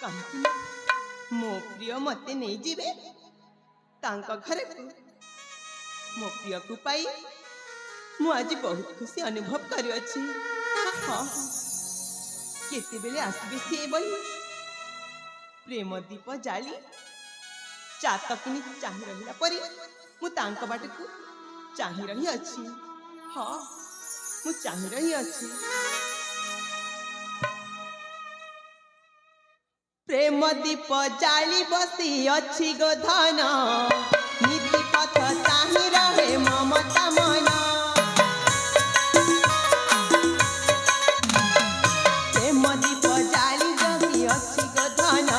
कहीं मो प्रिय मते नहीं जीवे तांका घरे को मो प्रिय को पाई मु आज बहुत खुशी अनुभव करी अछि। हाँ केते बेले आसबे से बई प्रेम दीप जाली चातकिनी चाहि रहिला परी मु तांका बाट को चाहि रही अछि। हाँ मु चाहि रही अछि। प्रेम दीप जाली बसी अछि गो धन नीति पथ चाहि रहे ममता मन। प्रेम दीप जाली बसी अछि गो धन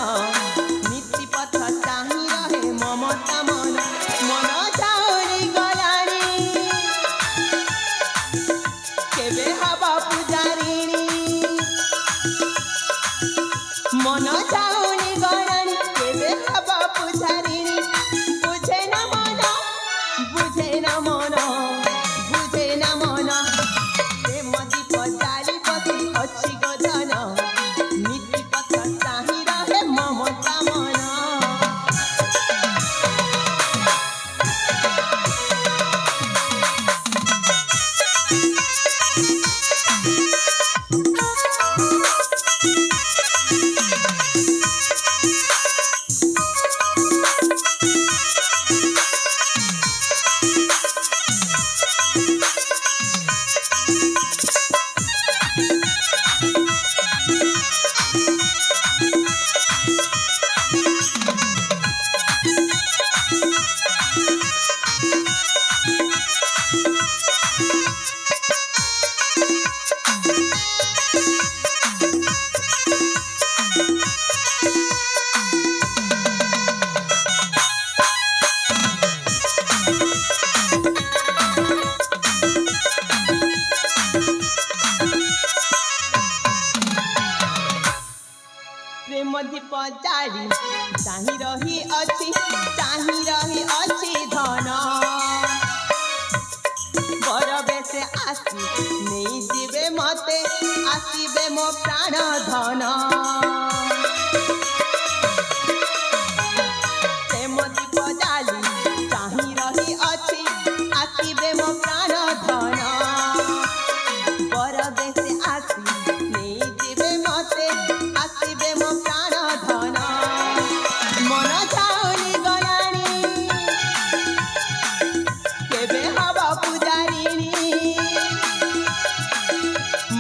नीति पथ चाहि रहे ममता मन। मन जाऊरी गलानी केबे हवा पुजारिणी मन जाऊनी गलानी केबे हवा पुजारिणी बुझे न मन बुझे न मन बुझे न मन। प्रेम दीप जाली बसी अछि गो धन नीति पथ चाहि रहे ममता मन। प्रेम दीप जाली चाहि रही अछि धन बर बेसे आसी नहीं जीवे मते आसीबे मो प्राण धन। प्रेम दीप जाली चाहि रही अछि आसीबे मो प्राण धन बर बेसे आसी नहीं जीवे मते आसीबे मो प्राण धन। मन जाऊनी गलानी केबे हवा पुजारिणी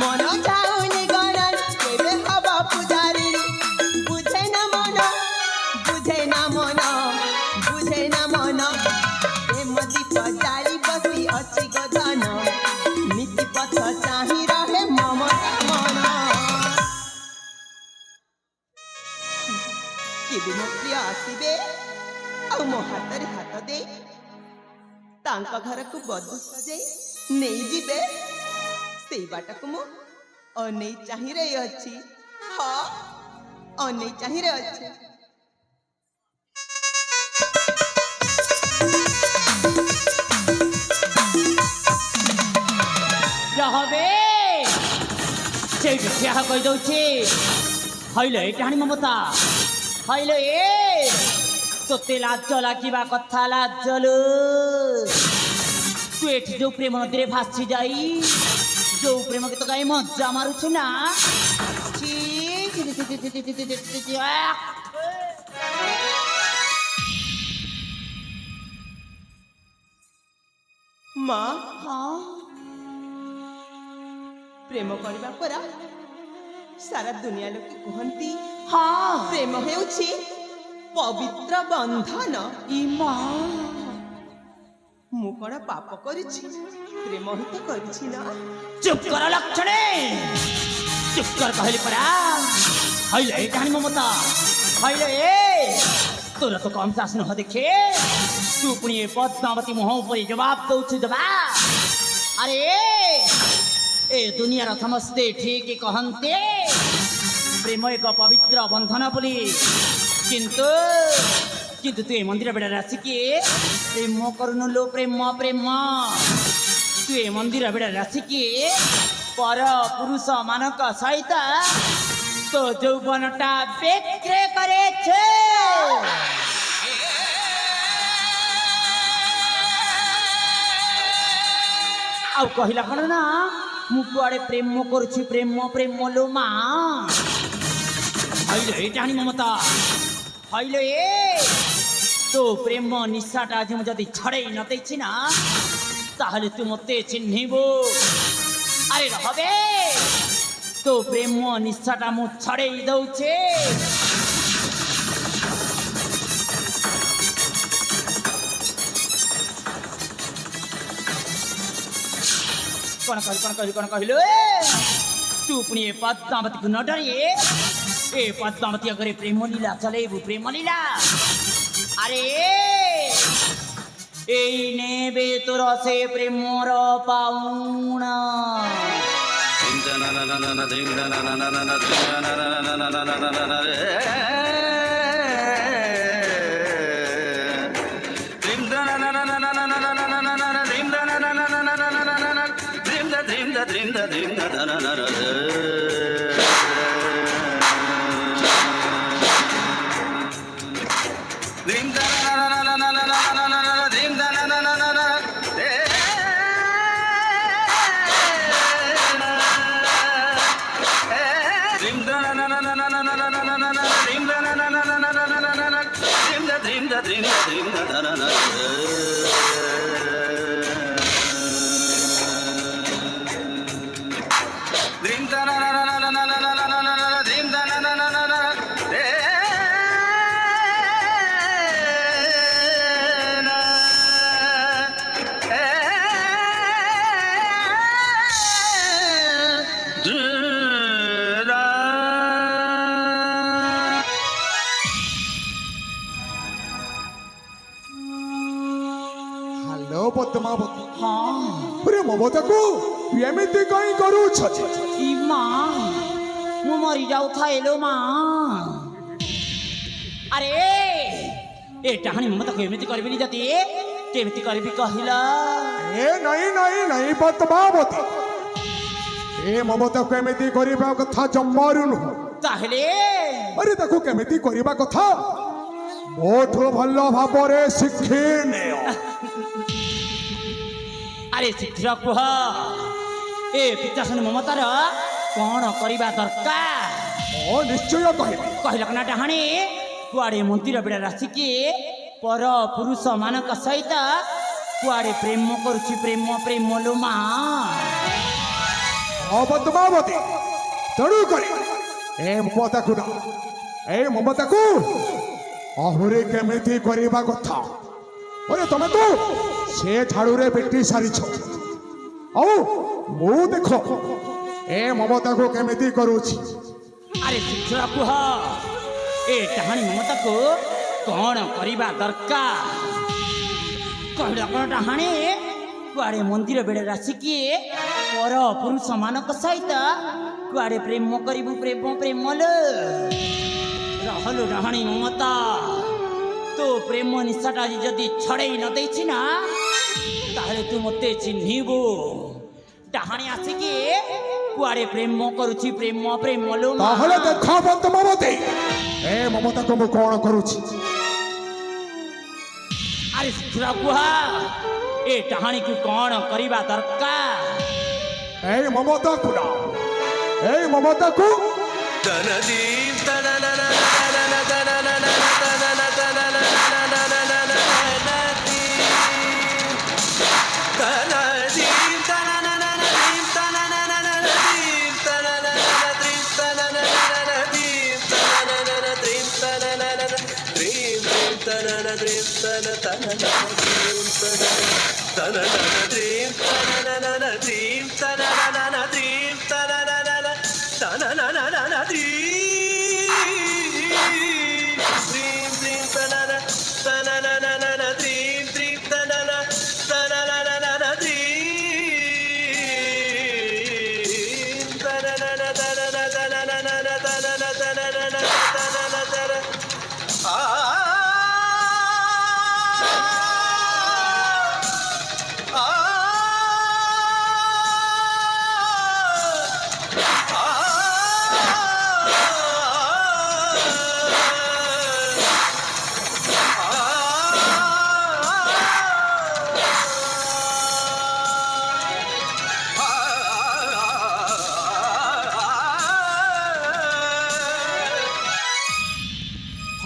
मन जाऊनी गलानी केबे हवा पुजारिणी बुझे न मन बुझे न मन बुझे न मन। प्रेम दीप जाली बसी अछि गो धन नीति पथ चाहि रहे ममता मन। केबे मो प्रिय आसीबे आ मो हाथ रे हाथ दे तांका घर को बधु सजे नहीं जीवे सेई बाट को मो अनै चाहि रे अछि। हाँ अनै चाहि रे अछि। रहबे से क्या कहि दउछि हइले एटाणी ममता हइले ए तोते लाज लागिबा कथा लाजलु तू एठी जो प्रेम नदीरे भासी जाई जो प्रेम के तो गाई मजा मारुछ ना छी माँ हाँ प्रेम करबा परा सारा दुनिया लोक कहती हाँ प्रेम हेउछि पवित्र बंधन। ई माँ मु कण पाप करिछि प्रेम ही तो करिछि ना। चुप कर लक्षणे चुप कर कहली परा हइले एटाणी ममता हइले ए तोरा तो कम सास न देखे तू पुणी ए पद्मावती मुह पर जवाब दउछु जवाब। अरे ए दुनिया समस्ते ठीक कहते प्रेम एक पवित्र बंधन बोली किंतु किंतु तू ए मंदिर बेड़ा आसिकी प्रेम करुनु लो प्रेम प्रेम तू ए मंदिर बेड़ा आसिकी पर पुरुष मानक सहित তো যৌবনটা বিক্রি করেছে। ଆଉ କହିଲା କ'ଣ ନା ମୁଁ କୁଆଡ଼େ ପ୍ରେମ କରୁଛି ପ୍ରେମ ପ୍ରେମ ଲୋ ମା ହଇଲୋ ଏ ଜାଣି ମମତା ହଇଲୋ ଏ ତୋ ପ୍ରେମ ନିଶାଟା ଆଜି ମୁଁ ଯଦି ଛଡ଼େଇ ନ ଦେଇଛି ନା ତାହେଲେ ତୁ ମୋତେ ଚିହ୍ନିବୁ। ଆରେ ରହବେ ତୋ ପ୍ରେମ ନିଶାଟା ମୁଁ ଛଡ଼େଇ ଦଉଛେ। କ'ଣ କହିଲୁ ତୁ ପୁଣି ଏ ପଦ୍ମାବତୀକୁ ନ ଡରି ଏ ପଦ୍ମାବତୀ ଆଗରେ ପ୍ରେମ ଲୀଳା ଚଲେଇବୁ ପ୍ରେମ ଲୀଳା। ଆରେ ଏଇ ନେବେ ତୋର ସେ ପ୍ରେମର ପାଉଣା। ପଦ୍ମାବତୀ ହଁ ଆରେ ମମତାକୁ ଏମିତି କାହିଁ କରୁଛ? ଇ ମା ମୁଁ ମରି ଯାଉଥାଏ ଲୋ ମା। ଆରେ ଏ ଡାହାଣୀ ମମତାକୁ ଏମିତି କରିବିନି ଯଦି କେମିତି କରିବି କହିଲ? ଏ ନାଇଁ ନାଇଁ ନାଇଁ ପଦ୍ମାବତୀ ଏ ମମତାକୁ ଏମିତି କରିବା କଥା ଜମାରୁ ନୁହଁ। ତାହେଲେ ଆରେ ତାକୁ କେମିତି କରିବା କଥା ମୋଠୁ ଭଲ ଭାବରେ ଶିଖି ନିଅ। ଆରେ ଶୀଘ୍ର କୁହ ଏ ପିତାଶୁଣି ମମତାର କ'ଣ କରିବା ଦରକାର? ଓ ନିଶ୍ଚୟ କହିବି। କହିଲ ନା ଡାହାଣୀ କୁଆଡ଼େ ମନ୍ଦିର ବେଡ଼ାରେ ଆସିକି ପର ପୁରୁଷ ମାନଙ୍କ ସହିତ କୁଆଡ଼େ ପ୍ରେମ କରୁଛି ପ୍ରେମ ପ୍ରେମ ଲୋ ମା। ପଦ୍ମାବତୀ ତେଣୁ କରି ଏ ମମତାକୁ ଆହୁରି କେମିତି କରିବା କଥା ତମେ ତ ସେ ଝାଡୁରେ ପିଟି ସାରିଛ। ଆଉ ମୁଁ ଦେଖ ଏ ମମତାକୁ କେମିତି କରୁଛି। ଆରେ ଶୀଘ୍ର କୁହ ଏ ଡାହାଣୀ ମମତାକୁ କ'ଣ କରିବା ଦରକାର? କହିଲ କ'ଣ ଡାହାଣୀ କୁଆଡ଼େ ମନ୍ଦିର ବେଡ଼ରେ ଆସିକି ପର ପୁରୁଷ ମାନଙ୍କ ସହିତ କୁଆଡ଼େ ପ୍ରେମ କରିବୁ ପ୍ରେମ ପ୍ରେମ ଲୋ। ରହଲୁ ଡାହାଣୀ ମମତା ତୋ ପ୍ରେମ ନିଶାଟା ଆଜି ଯଦି ଛଡ଼େଇ ନ ଦେଇଛି ନା ତାହେଲେ ତୁ ମୋତେ ଚିହ୍ନିବୁ। ଡାହାଣୀ ଆସିକି କୁଆଡ଼େ ପ୍ରେମ କରୁଛି ପ୍ରେମ ପ୍ରେମ ଲୋ। ତାହେଲେ ଦେଖ ପଦ୍ମାବତୀ ଏ ମମତାକୁ ମୁଁ କ'ଣ କରୁଛି। ଆରେ ଶୀଘ୍ର କୁହ ଏ ଡାହାଣୀକୁ କ'ଣ କରିବା ଦରକାର? ଏଇ ମମତାକୁ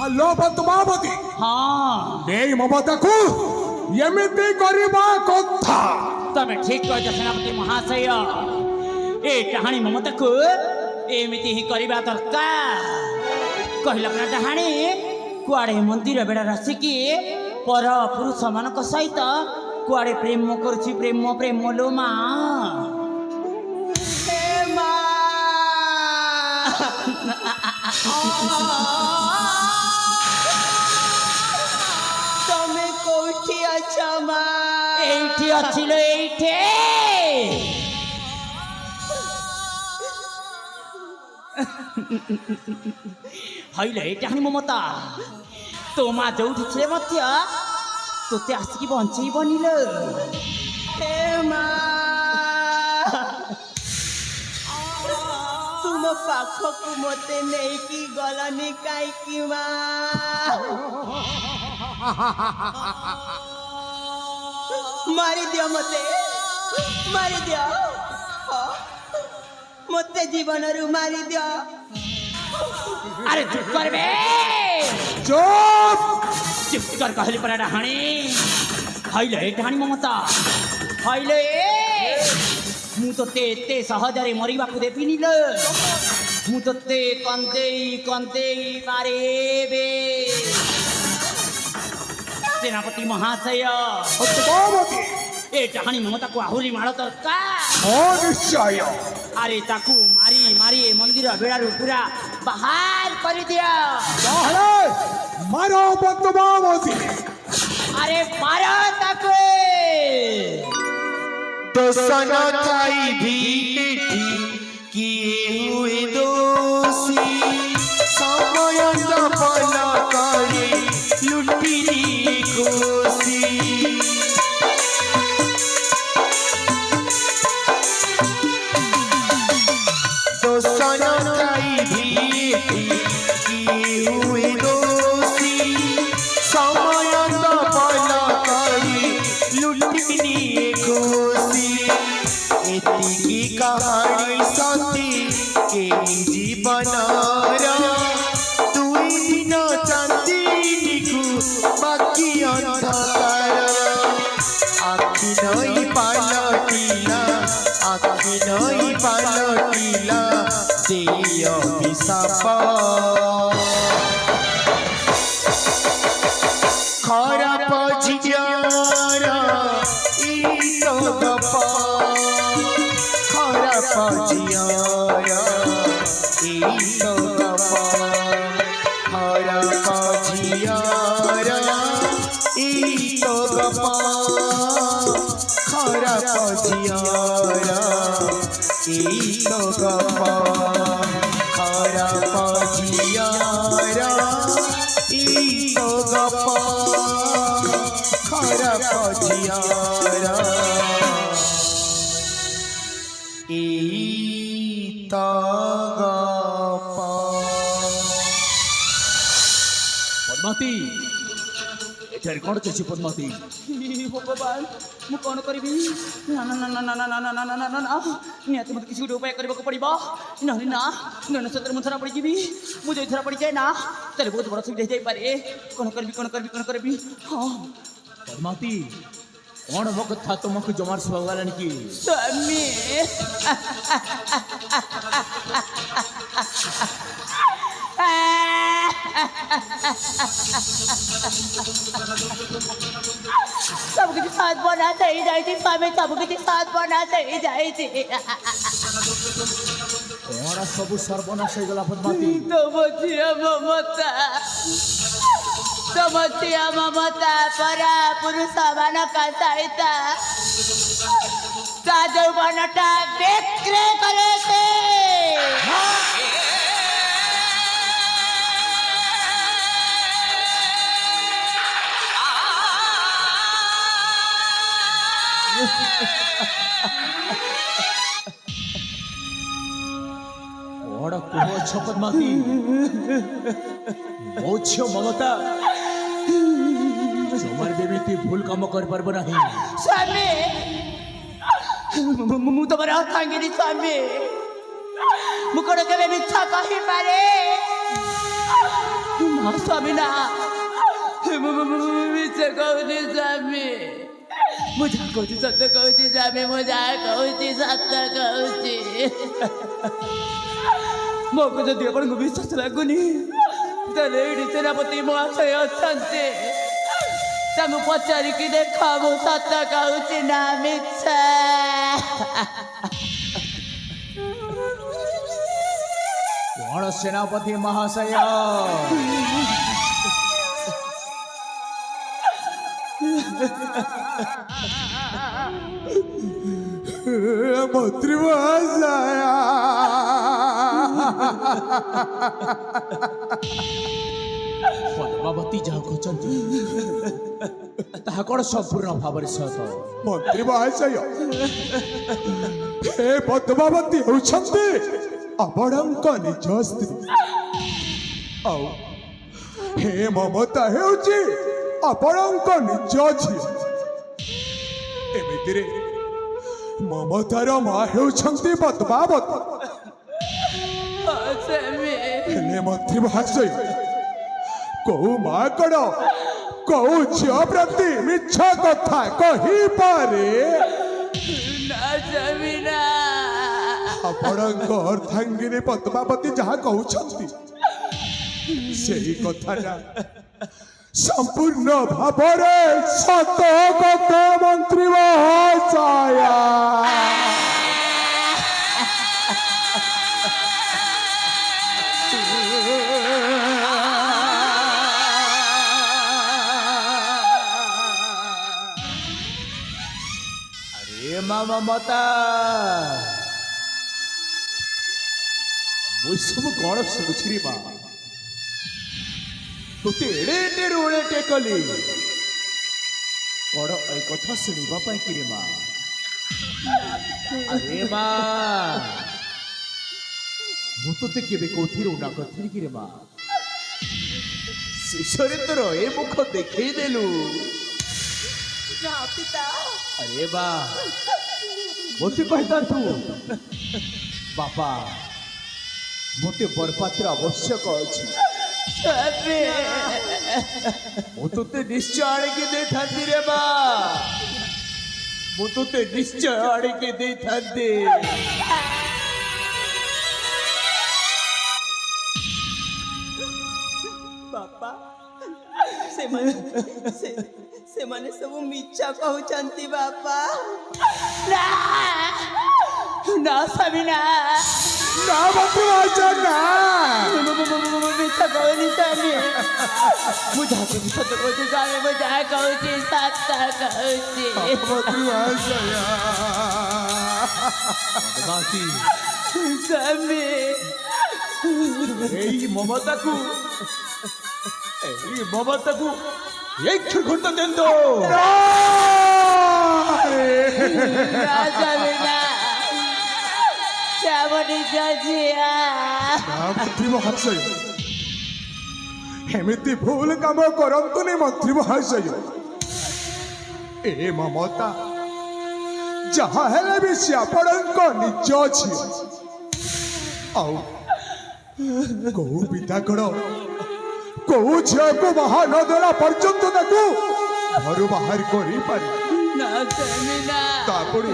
ହ୍ୟାଲୋ ପଦ୍ମାବତୀ ହଁ ଏଇ ମମତାକୁ ଏମିତି କରିବା କଥା ତମେ ଠିକ କହିଛ ସେନାପତି ମହାଶୟ ଏ ଡାହାଣୀ ମମତାକୁ ଏମିତି ହିଁ କରିବା ଦରକାର କହିଲା ପରା ଡାହାଣୀ କୁଆଡ଼େ ମନ୍ଦିର ବେଢ଼ାରେ ଆସିକି ପର ପୁରୁଷମାନଙ୍କ ସହିତ କୁଆଡ଼େ ପ୍ରେମ କରୁଛି ପ୍ରେମ ପ୍ରେମ ଲୋ ମା ହେ ମା ତମେ କୋଉଠି ଅଛ ମା এইটি আছিল এইটে হইলে এইটা হানি মমতা তো মা যোଉଠି ଥିଲେ ମଧ୍ୟ ତୋତେ ଆସିକି ବଞ୍ଚେଇବନି ଲୋ ହେ ମା ତୁମ ପାଖକୁ ମତେ ନେଇକି ଗଲନି କାହିଁକି ମା ମାରିଦିଅ ମତେ ମାରିଦିଅ ମତେ ଜୀବନରୁ ମାରିଦିଅ আরে চুপ করবে চুপ চুপ কর कहली পরা ডাহানি হইলে এই ডাহানি মমতা হইলে ମୁଁ ତୋତେ ଏତେ ସହଜରେ ମରିବାକୁ ଦେବିନି ଲୋ ମୁଁ ତୋତେ କନ୍ଦେଇ କନ୍ଦେଇ ମାରିବି ସେନାପତି ମହାଶୟ ପଦ୍ମାବତୀ ଏ ଡାହାଣୀ ମମତାକୁ ଆହୁରି ମାଳ ଦରକାର ହଁ ନିଶ୍ଚୟ ଆରେ ତାକୁ ମାରି ମାରି ଏ ମନ୍ଦିର ବେଳାରୁ ପୁରା ବାହାର କରିଦିଅ ତାହେଲେ ମାର ପଦ୍ମାବତୀ ଆରେ ମାର ତାକୁ दोसन थाई भी किए हुए दोषी समय सफल करे लुटी खुशी दोसन थाई भी किए हुए दोषी समय सफल करे लुटी खुशी एतिकी कहानी सती के जीवन दुई दिन चांदीनी बाकी अंधकार आखि नई पालटिला आखि नई पालटिला देय विशाप खराब झियार ई तो गपा खराब झियार ई तो गपा खराब झियार ई तो गपा खराब झियार ई तो गपा खराब झियार ई तो गपा खराब झियार ई तो गपा ପଦ୍ମାବତୀ ଏଠାରେ କ'ଣ ଚାଲିଛି ପଦ୍ମାବତୀ ଭଗବାନ ମୁଁ କ'ଣ କରିବି ନା ନା ନା ନା ନା ନା ନା ନା ନା ନା ନା ନା ନିହାତି ମୋତେ କିଛି ଗୋଟେ ଉପାୟ କରିବାକୁ ପଡ଼ିବ ନହେଲେ ନା ଗଣେଶ ସତରେ ମୁଁ ଧରା ପଡ଼ିଯିବି ମୁଁ ଯଦି ଧରା ପଡ଼ିଯାଏ ନା ତାହେଲେ ବହୁତ ବଡ଼ ସୁବିଧା ହେଇଯାଇପାରେ କ'ଣ କରିବି କ'ଣ କରିବି କ'ଣ କରିବି ହଁ ପଦ୍ମାବତୀ କ'ଣ ମୋ କଥା ତୁମକୁ ଜମାର ଶୁଭାଗଲାଣି କି ସ୍ୱାମୀ सब कुछ साथ बना सही जाए स्वामी सब कुछ साथ बना सही जाए କ'ଣ ସବୁ ସର୍ବନାଶ ହେଇଗଲା ପଦ୍ମାବତୀ तुम झिया ममता तुम झिया ममता परा पुरुष ମାନଙ୍କ ସହିତ ତା ଯୌବନଟା ବିକ୍ରି କରେছে କ'ଣ କୁହ ପଦ୍ମାବତୀ ମୋ ଝିଅ ମମତା ଜମାର ଏମିତି ଭୁଲ କାମ କରିପାରିବ ନାହିଁ ସ୍ୱାମୀ ମୁଁ ତମର ଅର୍ଥାଙ୍ଗିନୀ ସ୍ୱାମୀ ମୁଁ କ'ଣ କେବେ ମିଛ କହିପାରେ ସ୍ୱାମୀ ନା ମିଛ କହୁଛି ସ୍ୱାମୀ ମୁଁ ଯାହା କହୁଛି ସତ କହୁଛି ସ୍ୱାମୀ ମୁଁ ଯାହା କହୁଛି ସତ କହୁଛି ମୋ ଯଦି ଆପଣଙ୍କୁ ବିଶ୍ୱାସ ଲାଗୁନି ତାହେଲେ ଏଇଠି ସେନାପତି ମହାଶୟ ଅଛନ୍ତି ତାଙ୍କୁ ପଚାରିକି ଦେଖ ମୁଁ ସତ କହୁଛି ନା ମିଛ କଣ ସେନାପତି ମହାଶୟ ମନ୍ତ୍ରୀ ମହାଶୟ ପଦ୍ମାବତୀ ଯାହା କହୁଛନ୍ତି ତାହା କଣ ସମ୍ପୂର୍ଣ୍ଣ ଭାବରେ ସତ ମନ୍ତ୍ରୀ ମହାଶୟ ହେ ପଦ୍ମାବତୀ ହେଉଛନ୍ତି ଆପଣଙ୍କ ନିଜ ସ୍ତ୍ରୀ ଆଉ ହେ ମମତା ହେଉଛି ଆପଣଙ୍କ ନିଜ ଝିଅ ଏମିତିରେ ମମତାର ମା ହେଉଛନ୍ତି ପଦ୍ମାବତୀ ହେଲେ ମନ୍ତ୍ରୀ ମହାଶୟ କୋଉ ମା କଣ କୋଉ ଝିଅ ପ୍ରତି ମିଛ କଥା କହିପାରେ ଆପଣଙ୍କ ଅର୍ଦ୍ଧାଙ୍ଗିନୀ ପଦ୍ମାବତୀ ଯାହା କହୁଛନ୍ତି ସେଇ କଥାଟା ସମ୍ପୂର୍ଣ୍ଣ ଭାବରେ ସତ କଥା ମନ୍ତ୍ରୀ ମହାଶୟ ଆରେ ମମତା ମୁଁ ସବୁ କଣ ଶୁଣୁଛି ରେ ମା ତୋତେ ଏଡେ ଏଡେ ରୋଳେଟେ କଲି କଣ ଏ କଥା ଶୁଣିବା ପାଇଁ କିରେ ମା ଆରେ ମା ମୁଁ ତୋତେ କେବେ କୋଉଥିରେ ଉଣା କରିଥିଲି କିରେ ମା ଶେଷରେ ତୋର ଏ ମୁଖ ଦେଖେଇ ଦେଲୁ ଆରେ ବା ମୋତେ କହିଥାନ୍ତୁ ବାପା ମୋତେ ବରପାତ୍ର ଆବଶ୍ୟକ ଅଛି ମୁଁ ତୋତେ ନିଶ୍ଚୟ ଆଣିକି ଦେଇଥାନ୍ତି ରେ ମା ମୁଁ ତୋତେ ନିଶ୍ଚୟ ଆଣିକି ଦେଇଥାନ୍ତି ବାପା ସେମାନେ ସବୁ ମିଛ କହୁଛନ୍ତି ବାପା ନା ସ୍ୱାମୀ ନା ନା ମନ୍ତ୍ରୀ ମହାଶୟ ନା ମିଛ କହୁନି ସ୍ୱାମୀ ମୁଁ ଯାହା କହୁଛି ସତ କହୁଛି ସ୍ୱାମୀ ମୁଁ ଯାହା କହୁଛି ସତ କହୁଛି ମନ୍ତ୍ରୀ ମହାଶୟ ସ୍ୱାମୀ ଏଇ ମମତାକୁ ଏଇ ଘଣ୍ଟା ଦିଅନ୍ତୁ ସ୍ୱାମୀ ନା ଶ୍ୟାମ ନିଜ ଝିଅ ମନ୍ତ୍ରୀ ମହାଶୟ ଏମିତି ଭୁଲ କାମ କରନ୍ତୁନି ମନ୍ତ୍ରୀ ମହାଶୟ ଏ ମମତା ଯାହା ହେଲେ ବି ସେ ଆପଣଙ୍କ ନିଜ ଝିଅ ଆଉ କୋଉ ପିତା କଣ କୋଉ ଝିଅକୁ ବାହା ନ ଦେଲା ପର୍ଯ୍ୟନ୍ତ ତାକୁ ଘରୁ ବାହାର କରିପାରେ ନା ସ୍ୱାମୀ ନା ତାପରେ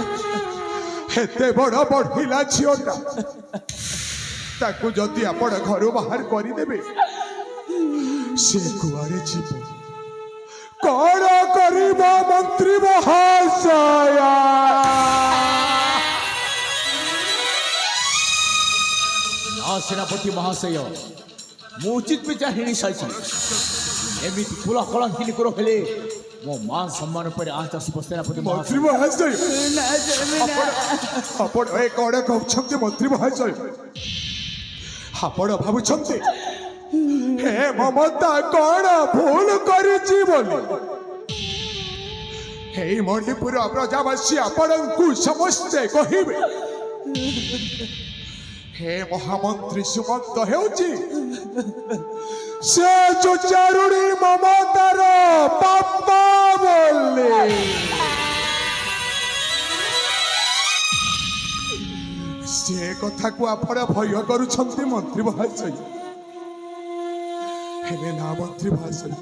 ଏତେ ବଡ଼ ବଢିଲା ଝିଅଟା ତାକୁ ଯଦି ଆପଣ ଘରୁ ବାହାର କରିଦେବେ ସେ କୁଆଡେ ଯିବ କଣ କରିବ ମନ୍ତ୍ରୀ ମହାଶୟ ନା ସେନାପତି ମହାଶୟ ମୁଁ ଉଚିତ ବିଚାର ହିଣି ସାରିଛି ଏମିତି କୁଳ କଳଙ୍କିନୀ କୁର ହେଲେ ମୋ ମାନ ସମ୍ମାନ ଉପରେ ଆଞ୍ଚ ଆସିବ ସେନାପତି ମନ୍ତ୍ରୀ ମହାଶୟ ମହାଶୟ ଆପଣ ଏ କଣ କହୁଛନ୍ତି ମନ୍ତ୍ରୀ ମହାଶୟ ଆପଣ ଭାବୁଛନ୍ତି ହେ ମମତା କଣ ଭୁଲ କରିଛି ବୋଲି ଏଇ ମଣିପୁର ପ୍ରଜାବାସୀ ଆପଣଙ୍କୁ ସମସ୍ତେ କହିବେ ହେ ମହାମନ୍ତ୍ରୀ ସୁମନ୍ତ ହେଉଛି ସେ ଯୋଉ ଚାରୁଣୀ ମମତାର ବାପା ବୋଲି ସେ କଥାକୁ ଆପଣ ଭୟ କରୁଛନ୍ତି ମନ୍ତ୍ରୀ ମହାଶୟ ହେଲେ ହେଲେ ନା ମନ୍ତ୍ରୀ ମହାଶୟ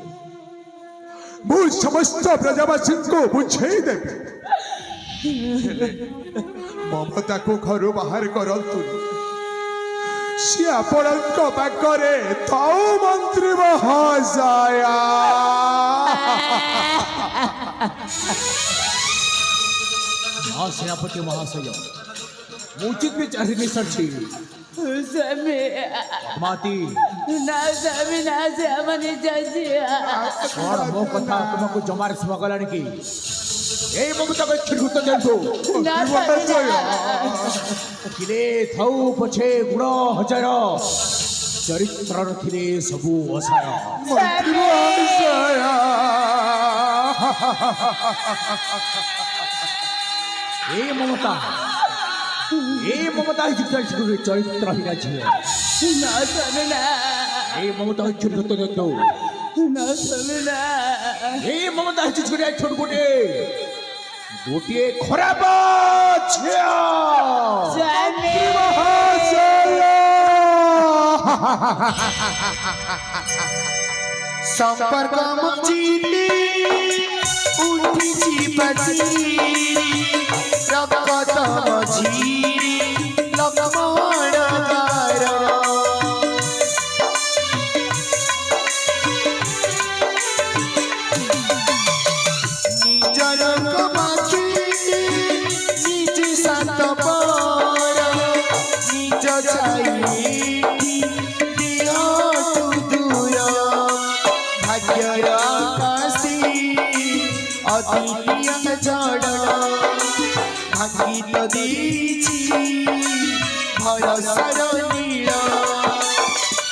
ମୁଁ ସମସ୍ତ ପ୍ରଜାବାସୀଙ୍କୁ ବୁଝେଇ ଦେବି ହେଲେ ମମତାକୁ ଘରୁ ବାହାର କରନ୍ତୁ ସିଏ ଆପଣଙ୍କ ପାଖରେ ଥାଉ ମନ୍ତ୍ରୀ ମହାଶୟ हाँ सेनापति महाशय उचित विचारिणी सच्ची स्वामी माती ना स्वामी ना से हमने जाजिया कौन मो कथा तुमको जमार स्मगलानी की এই মমতাকে খিরগুত দেনতো ना स्वामी ଥିଲେ ଥାଉ ପଛେ ଗୁଣ ହଜାର ଚରିତ୍ରର ଥିଲେ ସବୁ ଅସାର ମନ୍ତ୍ରୀ ମହାଶୟ এই মমতা চরিত্রহীন ঝিও ना स्वामी ना এই মমতা খিরগুত দেনতো ना स्वामी ना এই মমতা ছিছড়িয়া ছোট গোটিয়ে খরাপ ঝিও स्वामी संपर्क मचिली उठिची बजी रगत मझिरी लक्ष्मण गार निजर कमाची निज सात पर निज चाहिए अतिरिय जड़ भागी तो दीची भरसर नील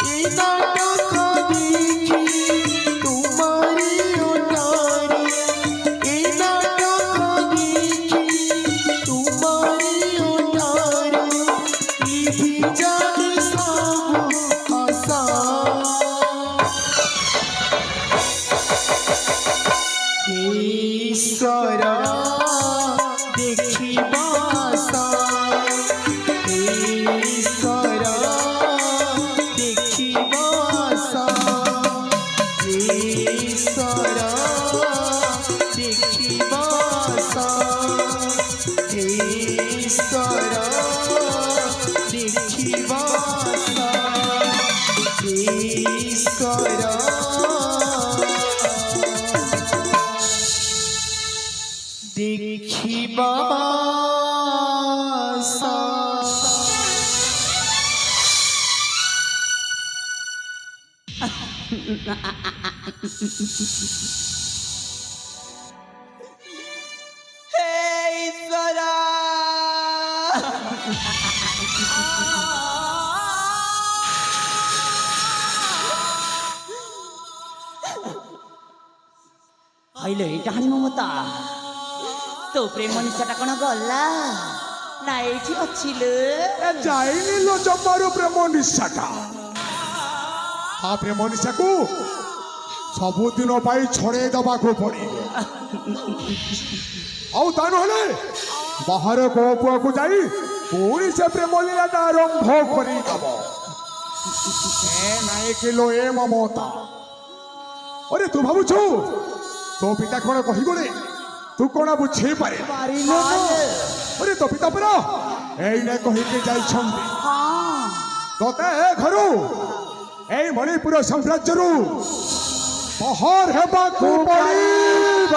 ए नाटक देखी तुम्हारी ओटारी ए नाटक देखी तुम्हारी ओटारी लिखी जाए सब आशा ईश्वर देखिबा ईश्वर देखिबा ईश्वर देखिबा ईश्वर देखिबा देखिबा हे ईश्वरा হইল এইটা হানি মমতা তো প্রেম নিশাটা কোন গলা না এইটি অছিল ଏ ଯାଇନି ଲୋ ଜମାରୁ ପ୍ରେମ ନିଶାଟା ତା ପ୍ରେମ ନିଶାକୁ ସବୁଦିନ ପାଇଁ ଛଡ଼େଇ ଦେବାକୁ ପଡ଼ିବ ଆଉ ତା ନହେଲେ ବାହାର କୋଉ ପୁଅକୁ ଯାଇ ପୁଣି ସେ ପ୍ରେମ ଲୀଳାଟା ଆରମ୍ଭ କରିଦେବ ଏ ନାଇଁ କିଲୋ ଏ ମମତା ଆରେ ତୁ ଭାବୁଛୁ ତୋ ପିତା କ'ଣ କହିଗଲେ ତୁ କ'ଣ ବୁଝେଇ ପାରେ ଆରେ ତୋ ପିତା ପରା ଏଇନେ କହିକି ଯାଇଛନ୍ତି ତୋତେ ଏ ଘରୁ ଏଇ ମଣିପୁର ସାମ୍ରାଜ୍ୟରୁ ପହର ହେବାକୁ ପଡ଼ିବ